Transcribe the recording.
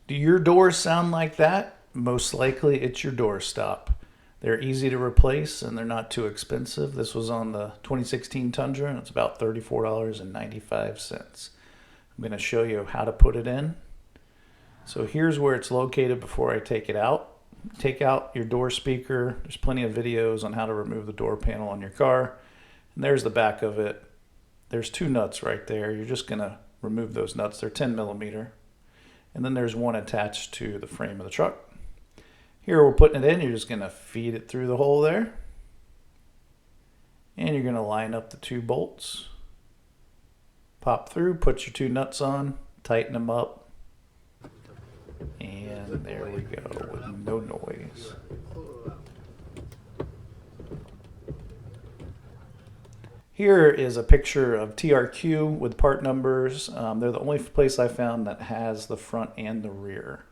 Do your doors sound like that? Most likely it's your door stop. They're easy to replace and they're not too expensive. This was on the 2016 Tundra and it's about $34.95. I'm going to show you how to put it in. So here's where it's located before I take it out. Take out your door speaker. There's plenty of videos on how to remove the door panel on your car. And there's the back of it. There's two nuts right there. You're just going to remove those nuts. They're 10 millimeter. And then there's one attached to the frame of the truck. Here we're putting it in. You're just going to feed it through the hole there. And you're going to line up the two bolts. Pop through, put your two nuts on, tighten them up. And there we go, with no noise. Here is a picture of TRQ with part numbers. They're the only place I found that has the front and the rear.